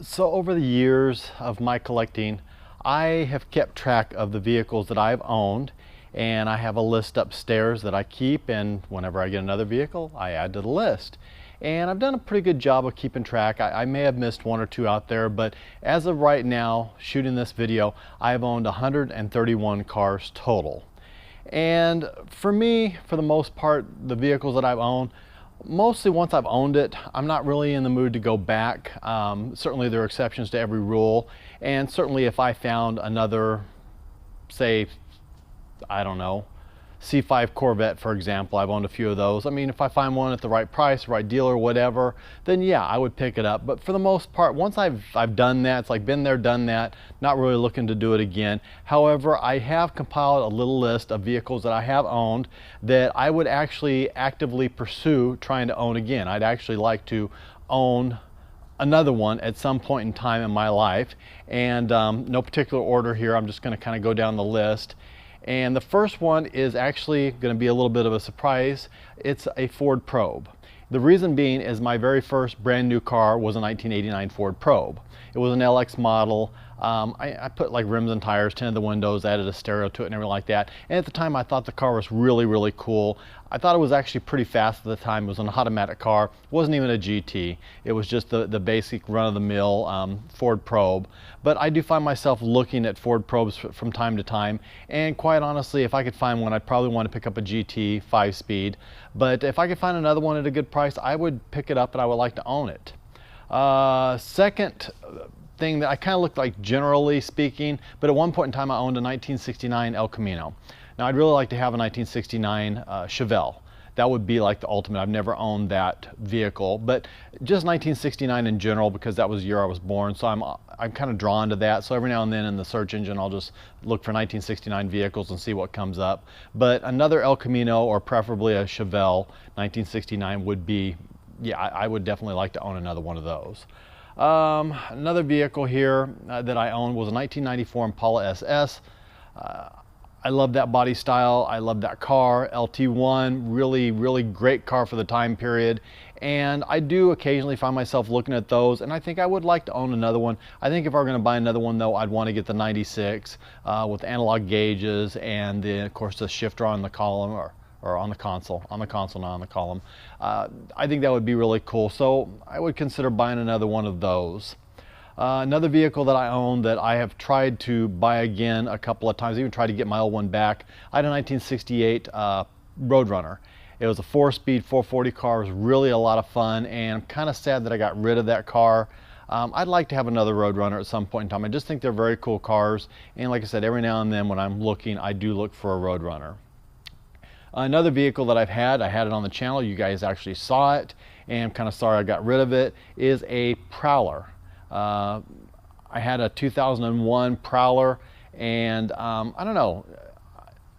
So over the years of my collecting, I have kept track of the vehicles that I've owned, and I have a list upstairs that I keep, and whenever I get another vehicle, I add to the list. And I've done a pretty good job of keeping track. I may have missed one or two out there, but as of right now, shooting this video, I've owned 131 cars total. And for me, for the most part, the vehicles that I've owned, mostly once I've owned it, I'm not really in the mood to go back. Certainly there are exceptions to every rule. And certainly if I found another, say, I don't know, C5 Corvette, for example, I've owned a few of those. I mean, if I find one at the right price, right dealer, whatever, then yeah, I would pick it up. But for the most part, once I've done that, it's like been there, done that, not really looking to do it again. However, I have compiled a little list of vehicles that I have owned that I would actually actively pursue trying to own again. I'd actually like to own another one at some point in time in my life. And no particular order here, I'm just going to kind of go down the list. And the first one is actually going to be a little bit of a surprise. It's a Ford Probe. The reason being is my very first brand new car was a 1989 Ford Probe. It was an LX model. I put like rims and tires, tinted the windows, added a stereo to it and everything like that. And at the time I thought the car was really, really cool. I thought it was actually pretty fast at the time. It was an automatic car. It wasn't even a GT. It was just the basic run-of-the-mill Ford Probe. But I do find myself looking at Ford Probes from time to time. And quite honestly, if I could find one, I'd probably want to pick up a GT 5-speed. But if I could find another one at a good price, I would pick it up and I would like to own it. Second thing that I kind of looked like, generally speaking, but at one point in time I owned a 1969 El Camino. Now I'd really like to have a 1969 Chevelle. That would be like the ultimate. I've never owned that vehicle, but just 1969 in general, because that was the year I was born, so I'm kind of drawn to that. So every now and then in the search engine I'll just look for 1969 vehicles and see what comes up. But another El Camino, or preferably a Chevelle 1969, would be, yeah, I would definitely like to own another one of those. Another vehicle here that I owned was a 1994 Impala SS. I love that body style. I love that car. LT1, really, really great car for the time period. And I do occasionally find myself looking at those, and I think I would like to own another one. I think if I were going to buy another one, though, I'd want to get the 96 with analog gauges and, of course, the shifter on the column, or on the console, not on the column. I think that would be really cool. So I would consider buying another one of those. Another vehicle that I own that I have tried to buy again a couple of times, even tried to get my old one back. I had a 1968 Roadrunner. It was a 4-speed 440 car. It was really a lot of fun, and I'm kind of sad that I got rid of that car. I'd like to have another Roadrunner at some point in time. I just think they're very cool cars, and like I said, every now and then when I'm looking, I do look for a Roadrunner. Another vehicle that I had it on the channel, you guys actually saw it, and I'm kind of sorry I got rid of it, is a Prowler. I had a 2001 Prowler, and I don't know,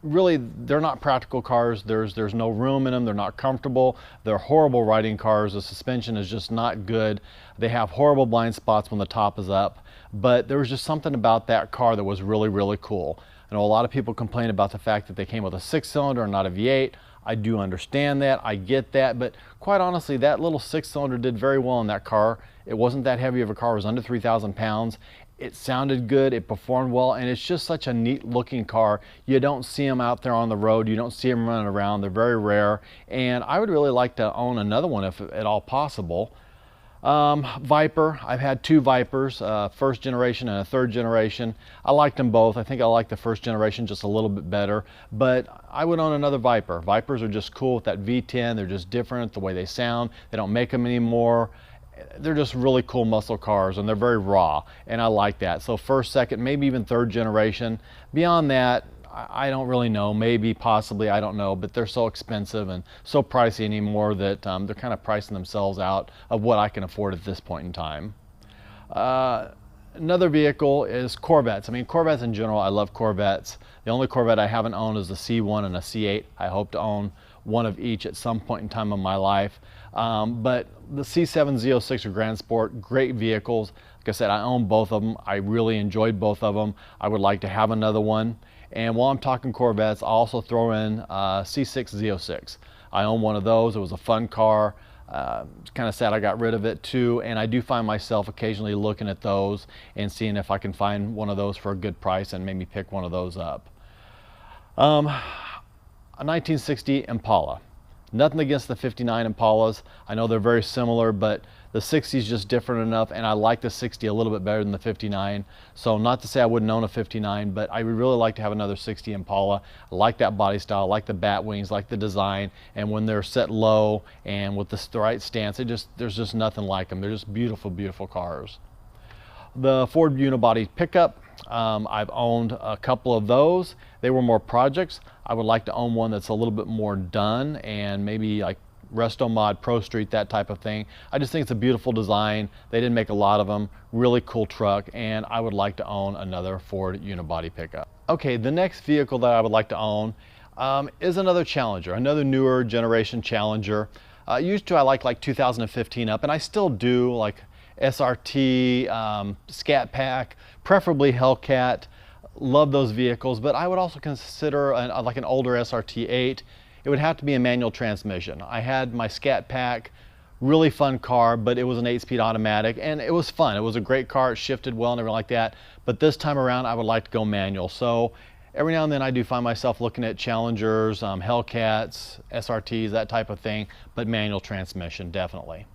really they're not practical cars. There's no room in them. They're not comfortable. They're horrible riding cars. The suspension is just not good. They have horrible blind spots when the top is up, but there was just something about that car that was really, really cool. I know a lot of people complain about the fact that they came with a 6-cylinder and not a V8. I do understand that, I get that, but quite honestly, that little 6-cylinder did very well in that car. It wasn't that heavy of a car. It was under 3,000 pounds. It sounded good, it performed well, and it's just such a neat looking car. You don't see them out there on the road. You don't see them running around. They're very rare, and I would really like to own another one if at all possible. Viper, I've had two Vipers, first generation and a third generation. I liked them both. I think I like the first generation just a little bit better, but I would own another Viper. Vipers are just cool with that V10. They're just different, the way they sound. They don't make them anymore. They're just really cool muscle cars, and they're very raw, and I like that. So first, second, maybe even third generation. Beyond that, I don't really know, maybe, possibly, I don't know, but they're so expensive and so pricey anymore that they're kind of pricing themselves out of what I can afford at this point in time. Another vehicle is Corvettes. I mean, Corvettes in general, I love Corvettes. The only Corvette I haven't owned is a C1 and a C8. I hope to own one of each at some point in time in my life. But the C7 Z06 or Grand Sport, great vehicles. Like I said, I own both of them. I really enjoyed both of them. I would like to have another one. And while I'm talking Corvettes, I'll also throw in C6 Z06. I own one of those. It was a fun car. Kind of sad I got rid of it too, and I do find myself occasionally looking at those and seeing if I can find one of those for a good price and maybe pick one of those up. A 1960 Impala. Nothing against the 59 Impalas. I know they're very similar, but the 60 is just different enough, and I like the 60 a little bit better than the 59. So not to say I wouldn't own a 59, but I would really like to have another 60 Impala. I like that body style, I like the bat wings, like the design, and when they're set low and with the right stance, there's just nothing like them. They're just beautiful, beautiful cars. The Ford unibody pickup, I've owned a couple of those. They were more projects. I would like to own one that's a little bit more done, and maybe like Resto Mod, Pro Street, that type of thing. I just think it's a beautiful design. They didn't make a lot of them. Really cool truck, and I would like to own another Ford unibody pickup. Okay, the next vehicle that I would like to own is another Challenger, another newer generation Challenger. Used to I like 2015 up, and I still do, like SRT, Scat Pack, preferably Hellcat. Love those vehicles, but I would also consider like an older SRT8. It would have to be a manual transmission. I had my Scat Pack, really fun car, but it was an 8-speed automatic, and it was fun. It was a great car, it shifted well and everything like that, but this time around I would like to go manual. So every now and then I do find myself looking at Challengers, Hellcats, SRTs, that type of thing, but manual transmission, definitely.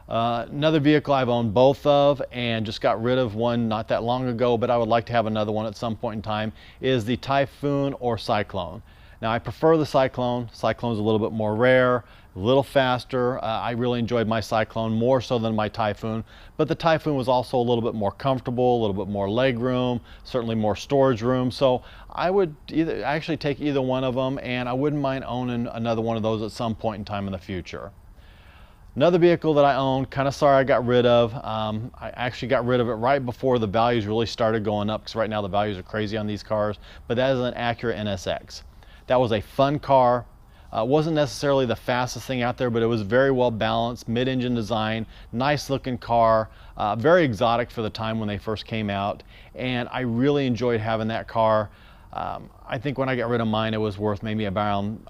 Another vehicle I've owned both of and just got rid of one not that long ago, but I would like to have another one at some point in time, is the Typhoon or Cyclone. Now I prefer the Cyclone. Cyclone's a little bit more rare, a little faster. I really enjoyed my Cyclone more so than my Typhoon, but the Typhoon was also a little bit more comfortable, a little bit more leg room, certainly more storage room. So I would actually take either one of them, and I wouldn't mind owning another one of those at some point in time in the future. Another vehicle that I own, kind of sorry I got rid of. I actually got rid of it right before the values really started going up, because right now the values are crazy on these cars, but that is an Acura NSX. That was a fun car. Wasn't necessarily the fastest thing out there, but it was very well balanced, mid-engine design, nice looking car, very exotic for the time when they first came out, and I really enjoyed having that car. I think when I got rid of mine, it was worth maybe around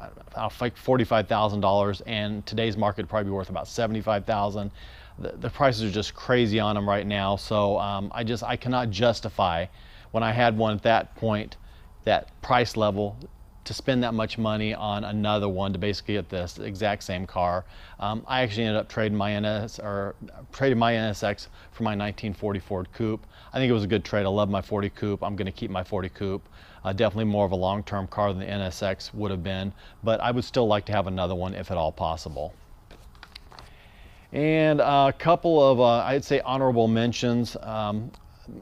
like $45,000, and today's market would probably be worth about $75,000. The prices are just crazy on them right now, so I cannot justify, when I had one at that point, that price level, to spend that much money on another one to basically get this exact same car. I actually ended up trading my NSX for my 1940 Ford Coupe. I think it was a good trade. I love my 40 Coupe. I'm going to keep my 40 Coupe. Definitely more of a long-term car than the NSX would have been, but I would still like to have another one if at all possible. And a couple of, I'd say, honorable mentions.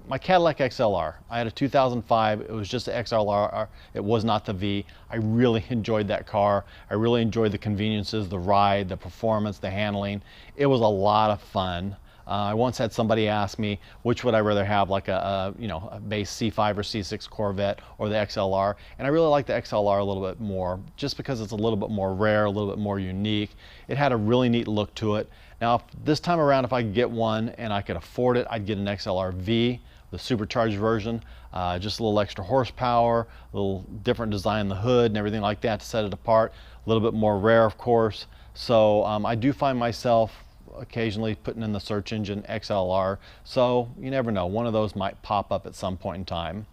My Cadillac XLR. I had a 2005. It was just the XLR. It was not the V. I really enjoyed that car. I really enjoyed the conveniences, the ride, the performance, the handling. It was a lot of fun. I once had somebody ask me which would I rather have, like a base C5 or C6 Corvette or the XLR, and I really like the XLR a little bit more, just because it's a little bit more rare, a little bit more unique. It had a really neat look to it. Now, this time around, if I could get one and I could afford it, I'd get an XLR V, the supercharged version, just a little extra horsepower, a little different design in the hood and everything like that to set it apart, a little bit more rare, of course. So I do find myself occasionally putting in the search engine XLR, so you never know, one of those might pop up at some point in time.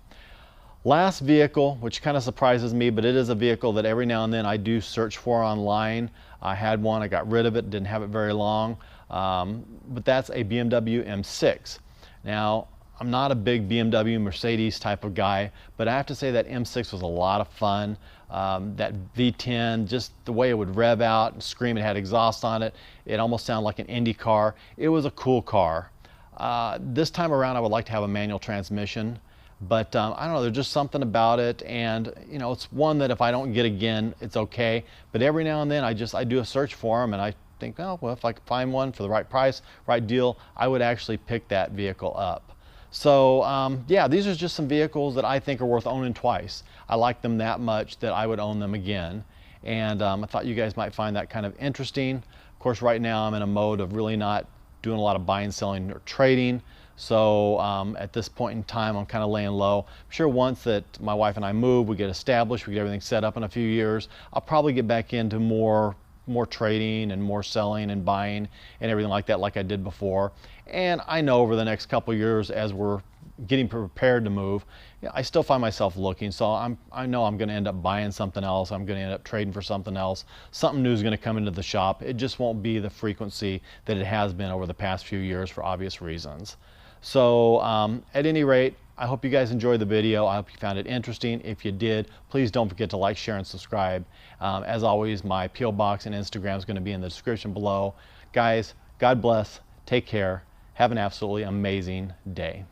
Last vehicle, which kind of surprises me, but it is a vehicle that every now and then I do search for online. I had one, I got rid of it, didn't have it very long, but that's a BMW M6. Now, I'm not a big BMW Mercedes type of guy, but I have to say that M6 was a lot of fun. That V10, just the way it would rev out and scream, it had exhaust on it. It almost sounded like an Indy car. It was a cool car. This time around I would like to have a manual transmission, but I don't know, there's just something about it, and it's one that if I don't get again, it's okay, but every now and then I do a search for them, and I think, oh, well, if I could find one for the right price, right deal, I would actually pick that vehicle up. So yeah, these are just some vehicles that I think are worth owning twice. I like them that much that I would own them again, and I thought you guys might find that kind of interesting. Of course, right now I'm in a mode of really not doing a lot of buying, selling, or trading, so at this point in time I'm kind of laying low. I'm sure once that my wife and I move, we get established, we get everything set up in a few years, I'll probably get back into more more trading and more selling and buying and everything like that like I did before. And I know over the next couple years, as we're getting prepared to move, I still find myself looking. So I know I'm going to end up buying something else. I'm going to end up trading for something else. Something new is going to come into the shop. It just won't be the frequency that it has been over the past few years for obvious reasons. So at any rate, I hope you guys enjoyed the video. I hope you found it interesting. If you did, please don't forget to like, share, and subscribe. As always, my P.O. Box and Instagram is going to be in the description below. Guys, God bless. Take care. Have an absolutely amazing day.